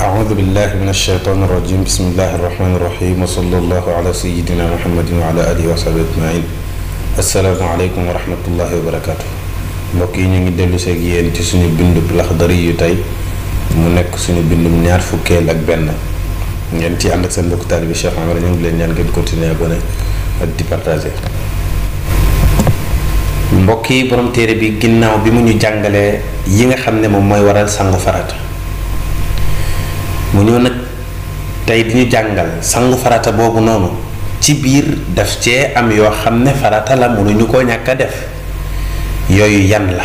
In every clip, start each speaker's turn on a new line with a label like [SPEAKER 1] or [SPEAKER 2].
[SPEAKER 1] أعوذ بالله من الشيطان الرجيم بسم الله الرحمن الرحيم وصلى الله على سيدنا محمد وعلى آله وصحبه أجمعين السلام عليكم ورحمة الله وبركاته mbokk yi ñu ngi dellu seeg yéen ci suñu bindub Laxdari yu tey mu nekk suñu bindum ñaar fukkeel ak benn ngeen ci ànd ak seen mbokk taalibe Cheikh Omar ñu ngi leen ñaan ngeen continuer abonné ak di partager mbokk yi borom téere bi ginnaaw bi mu ñu jàngalee yi nga xam ne moom mooy waral sangu farata mu ñëw nag tey di ñu jàngal sangu farata boobu noonu ci biir daf cee am yoo xam ne farata la mënuñu koo ñàkk a def yooyu yan la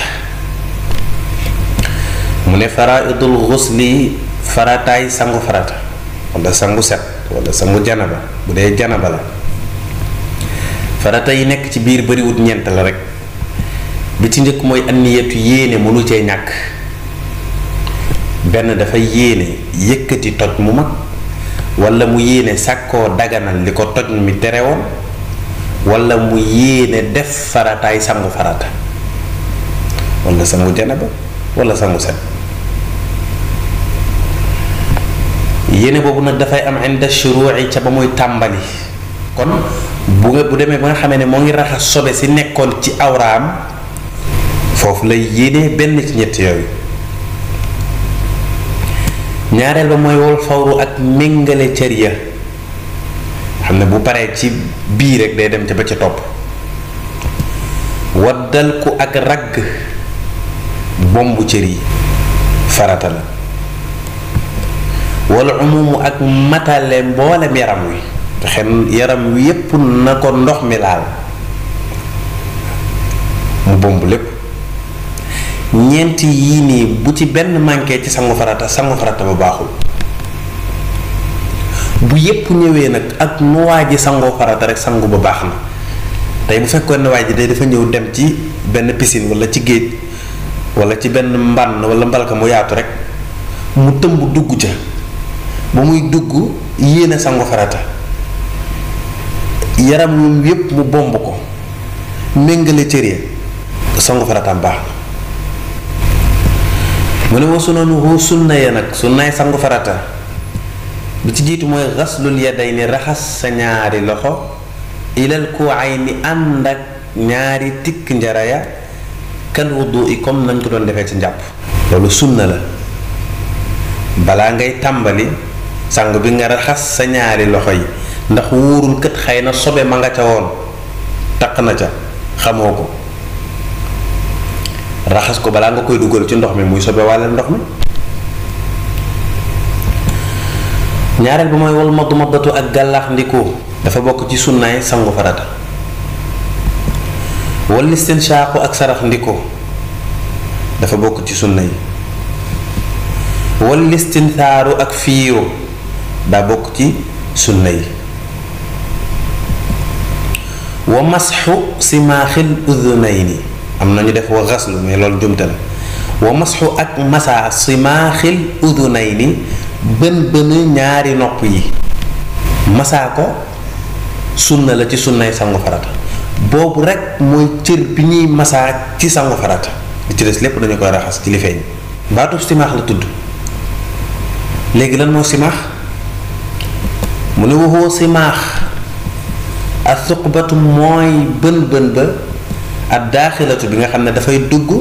[SPEAKER 1] mu ne faraidul xusli farataay sangu farata wala sangu set wala sangu janaba bu dee janaba la farata yi nekk ci biir bariwut ñeent la rek bi ci njëkk mooy anniyatu yéene mënu cee ñàkk benn dafa yéene yëkkati toj mu mag wala mu yéene sàkkoo daganal li ko toj mi tere woon wala mu yéene def farataay sangu farata wala sangu janaba wala sangu set yéene boobu nag dafay am inda shuruu'i ca ba muy tàmbali kon bu demee ba nga xamee ne moo ngi raxas sobe si nekkoon ci awraam foofu lay yéene benn ci ñett yooyu ñaareel ba mooy wol fawru ak méngale cër ya xam ne bu paree ci bii rek day dem ca ba ca topp waddal ku ak ragg bombu cër yi farata la wala umumu ak matale mboolem yaram wi te xen yaram wi yépp na ko ndox mi laal mu bomb lépp ñeenti yii nii bu ci benn manqué ci sangu farata ba baaxul bu yépp ñëwee nag ak nu waa ji sangoo farata rek sangu ba baax na tey bu fekkoon ne waa ji day dafa ñëw dem ci benn piscine wala ci géej wala ci benn mbann wala mbalka mu yaatu rek mu tëmb dugg ca ba muy dugg yéene sangu farata yaram moom yépp mu bomb ko méngale cër ya sangu farataam baax na mu ne wa sunanuhu sunna ya nag sunnaay sangu farata bi ci jiitu mooy xaslul yadayni raxas sa ñaari loxo ilal ku'ayni ànd ak ñaari tikk njara ya kal wudu'i comme nañ ko doon defee ci njàpp loolu sunna la balaa ngay tàmbali sangu bi nga raxas sa ñaari loxo yi ndax wóorul kët xëy na sobe ma nga ca woon taq na ca xamoo ko raxas ko balaa nga koy dugal ci ndox mi muy sobe wàlle ndox mi ñaareel bi mooy wal madmadatu ak gàllax ndikoo dafa bokk ci sunnaay sangu farata wal istinshaqu ak sarax ndikoo dafa bokk ci sunna yi wal istinthaaru ak fiiru daa bokk ci sunna yi wa masxu simaaxil udunayni am na ñu def wa xaslu mais loolu jumte la wa masxu ak masa simaaxil udunayni bën bën ñaari nopp yi masaa ko sunna la ci sunnay sangu farata boobu rek mooy cër bi ñuy masaa ci sangu farata li ci des lépp dañu koy raxas ci li feeñ baatu simaax la tudd léegi lan moo simaax mu ne waxoo simaax ak suqbatu mooy bën bën ba ak daaxilatu bi nga xam ne dafay dugg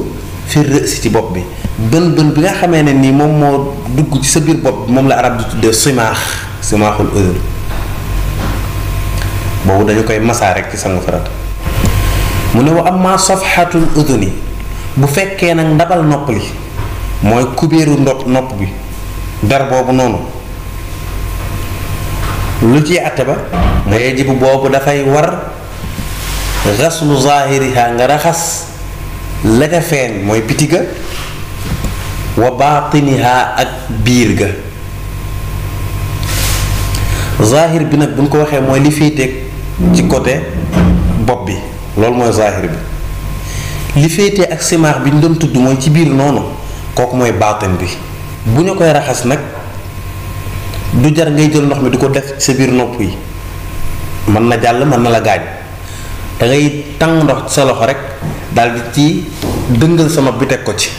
[SPEAKER 1] fi rësi ci bopp bi bën bën bi nga xamee ne nii moom moo dugg ci sa biir bopp bi moom la arab di tuddee simaaxul udun boobu dañu koy masaa rek ci sangu farata mu ne wa amma safhatul uduni bu fekkee nag ndabal nopp li mooy kubéeru nopp bi dar boobu noonu lu ci àtte ba nga yajibu boobu dafay war xaslu zahiriha nga raxas la ca feeñ mooy biti ga wa baatiniha ak biir ga zahir bi nag bu ñu ko waxee mooy li féete ci côté bopp bi loolu mooy zahir bi li féete ak simaax bi ñu doon tudd mooy ci biir noonu kooku mooy baatin bi bu ñu koy raxas nag du jar ngay jël ndox mi di ko def sa biir nopp yi mën na jàll mën na la gaañ da ngay tàng ndox sa loxo rek daal di ci dëngal sa nopp bi teg ko ci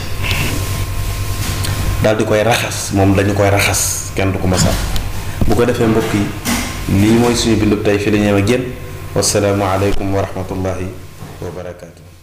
[SPEAKER 1] daal di koy raxas moom dañu koy raxas kenn du ko masa. bu ko defee mbokk yi lii mooy suñu bindu tey fi la ñëw ak yéen. wassalaamu aleykum wa rahmatullahi wa barakaatu.